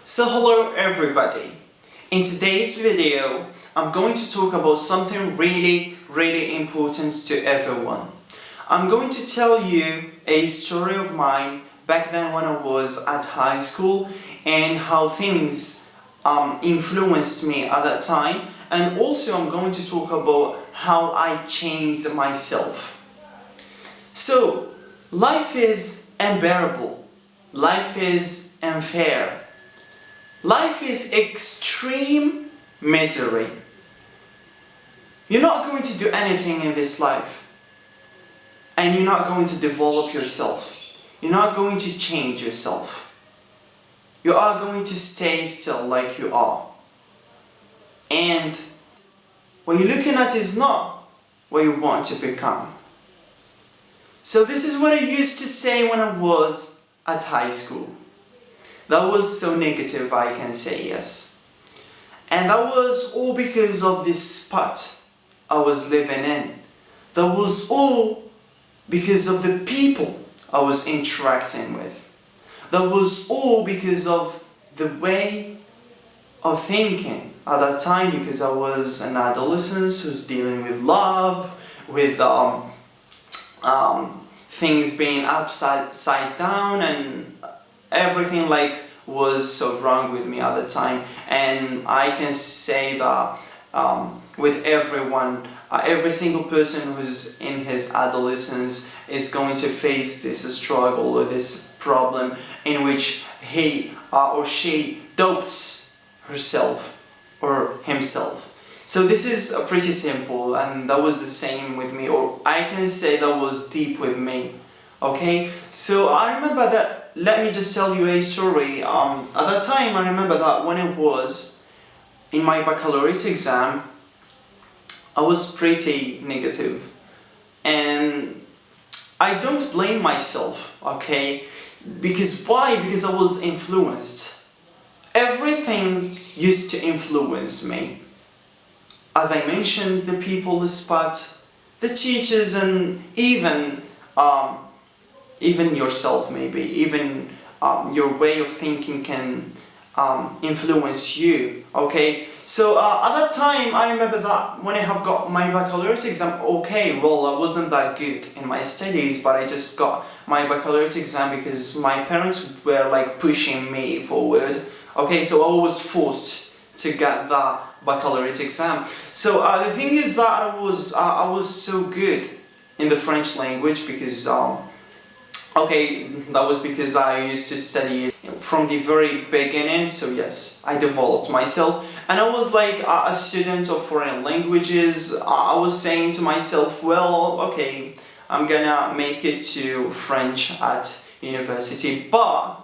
So hello everybody. In today's video, I'm going to talk about something really important to everyone. I'm going to tell you a story of mine back then when I was at high school and how things influenced me at that time, and also I'm going to talk about how I changed myself. So, life is unbearable. Life is unfair. Life is extreme misery. You're not going to do anything in this life, and you're not going to develop yourself. You're not going to change yourself. You are going to stay still like you are. And what you're looking at is not what you want to become. So this is what I used to say when I was at high school. That was so negative, I can say, yes. And that was all because of this spot I was living in. That was all because of the people I was interacting with. That was all because of the way of thinking at that time, because I was an adolescent who's dealing with love, with things being upside down, and everything was so wrong with me at the time. And I can say that with everyone, every single person who's in his adolescence is going to face this struggle or this problem in which he or she doubts herself or himself. So this is pretty simple, and that was the same with me, or I can say that was deep with me. Okay, so I remember that, let me just tell you a story. At that time, I remember that when I was in my baccalaureate exam, I was pretty negative. And I don't blame myself, okay? Because why? Because I was influenced. Everything used to influence me. As I mentioned, the people, the spot, the teachers, and even yourself, maybe. Even your way of thinking can influence you, okay? So at that time, I remember that when I have got my baccalaureate exam, okay, well, I wasn't that good in my studies, but I just got my baccalaureate exam because my parents were pushing me forward, okay? So I was forced to get that baccalaureate exam. So the thing is that I was so good in the French language because okay, that was because I used to study from the very beginning, so yes, I developed myself. And I was like a student of foreign languages. I was saying to myself, well, okay, I'm gonna make it to French at university. But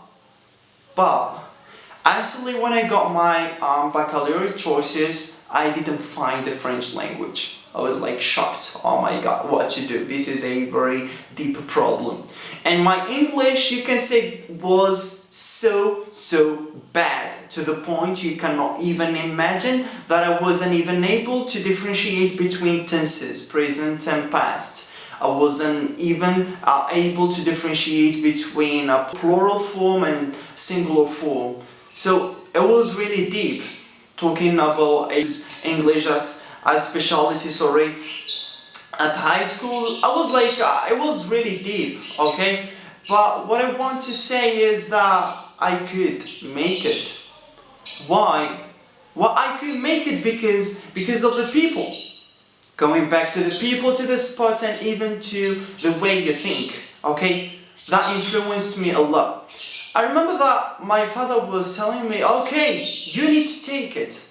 actually when I got my baccalaureate choices, I didn't find the French language. I was shocked. Oh my god, what to do? This is a very deep problem. And my English, you can say, was so bad, to the point you cannot even imagine that I wasn't even able to differentiate between tenses, present and past. I wasn't even able to differentiate between a plural form and singular form. So it was really deep, talking about English as specialty, at high school. I was it was really deep, okay? But what I want to say is that I could make it. Why? Well, I could make it because of the people. Going back to the people, to the spot, and even to the way you think, okay? That influenced me a lot. I remember that my father was telling me, okay, you need to take it.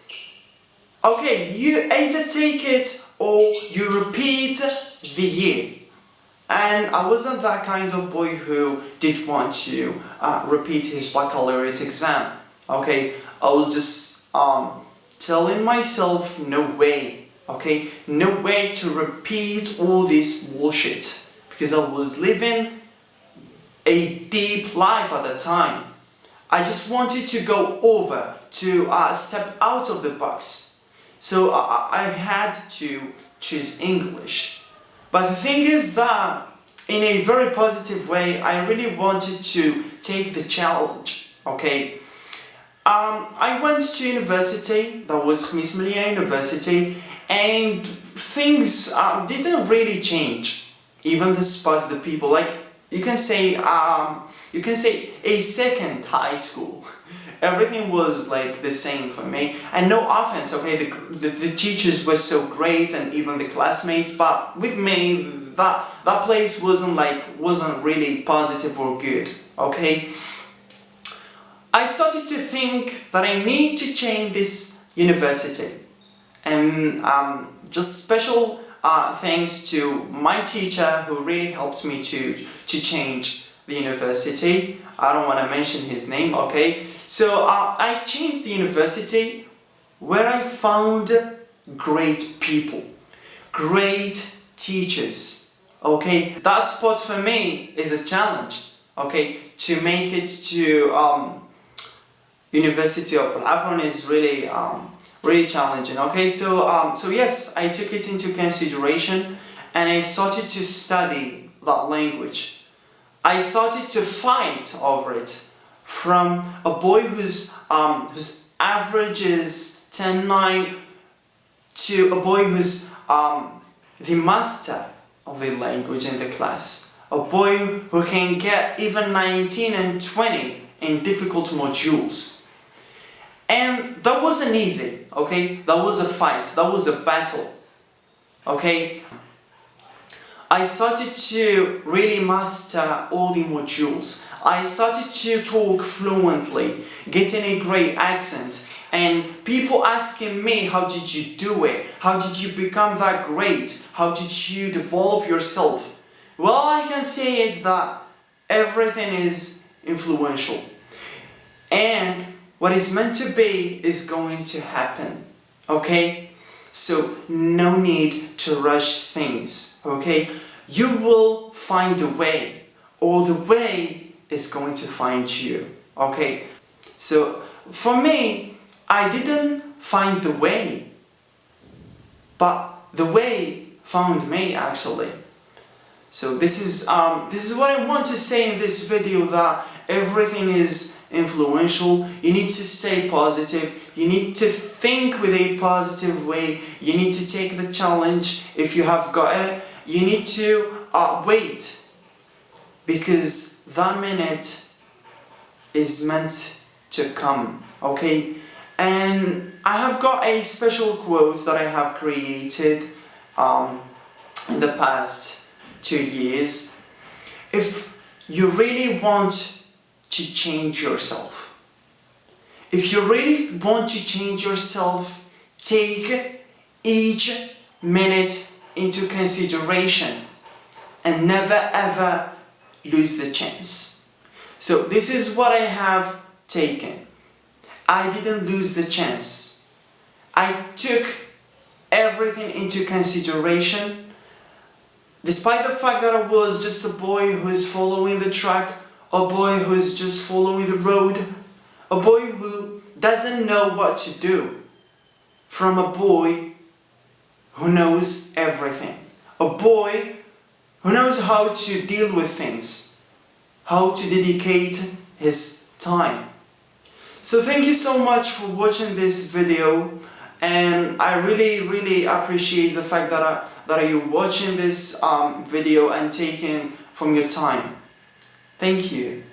Okay, you either take it or you repeat the year. And I wasn't that kind of boy who did want to repeat his baccalaureate exam. Okay, I was just telling myself, no way. Okay, no way to repeat all this bullshit. Because I was living a deep life at the time. I just wanted to go over, to step out of the box. So I had to choose English. But the thing is that in a very positive way, I really wanted to take the challenge, okay? I went to university, that was Khamis Malia University, and things didn't really change. Even despite the people, like you can say a second high school. Everything was like the same for me, and no offense, okay, the teachers were so great and even the classmates, but with me that place wasn't really positive or good, okay. I started to think that I need to change this university, and just special thanks to my teacher who really helped me to change the university. I don't want to mention his name, okay? So I changed the university where I found great people, great teachers, okay? That spot for me is a challenge, okay? To make it to University of Afron is really really challenging, okay? So yes, I took it into consideration and I started to study that language. I started to fight over it, from a boy whose average is 10.9 to a boy who's the master of the language in the class, a boy who can get even 19 and 20 in difficult modules. And that wasn't easy, okay? That was a fight, that was a battle, okay? I started to really master all the modules. I started to talk fluently, getting a great accent, and people asking me, how did you do it? How did you become that great? How did you develop yourself? Well, I can say it that everything is influential. And what is meant to be is going to happen, okay? So no need to rush things, okay? You will find a way, or the way is going to find you, okay? So for me, I didn't find the way, but the way found me, actually. So this is what I want to say in this video, that everything is influential. You need to stay positive. You need to think with a positive way. You need to take the challenge if you have got it. You need to wait, because that minute is meant to come, okay? And I have got a special quote that I have created in the past 2 years. If you really want to change yourself, if you really want to change yourself, take each minute into consideration and never ever lose the chance. So this is what I have taken. I didn't lose the chance. I took everything into consideration, despite the fact that I was just a boy who's following the track, a boy who's just following the road, a boy who doesn't know what to do, from a boy who knows everything, a boy who knows how to deal with things, how to dedicate his time. So thank you so much for watching this video, and I really appreciate the fact that you're watching this video and taking from your time. Thank you.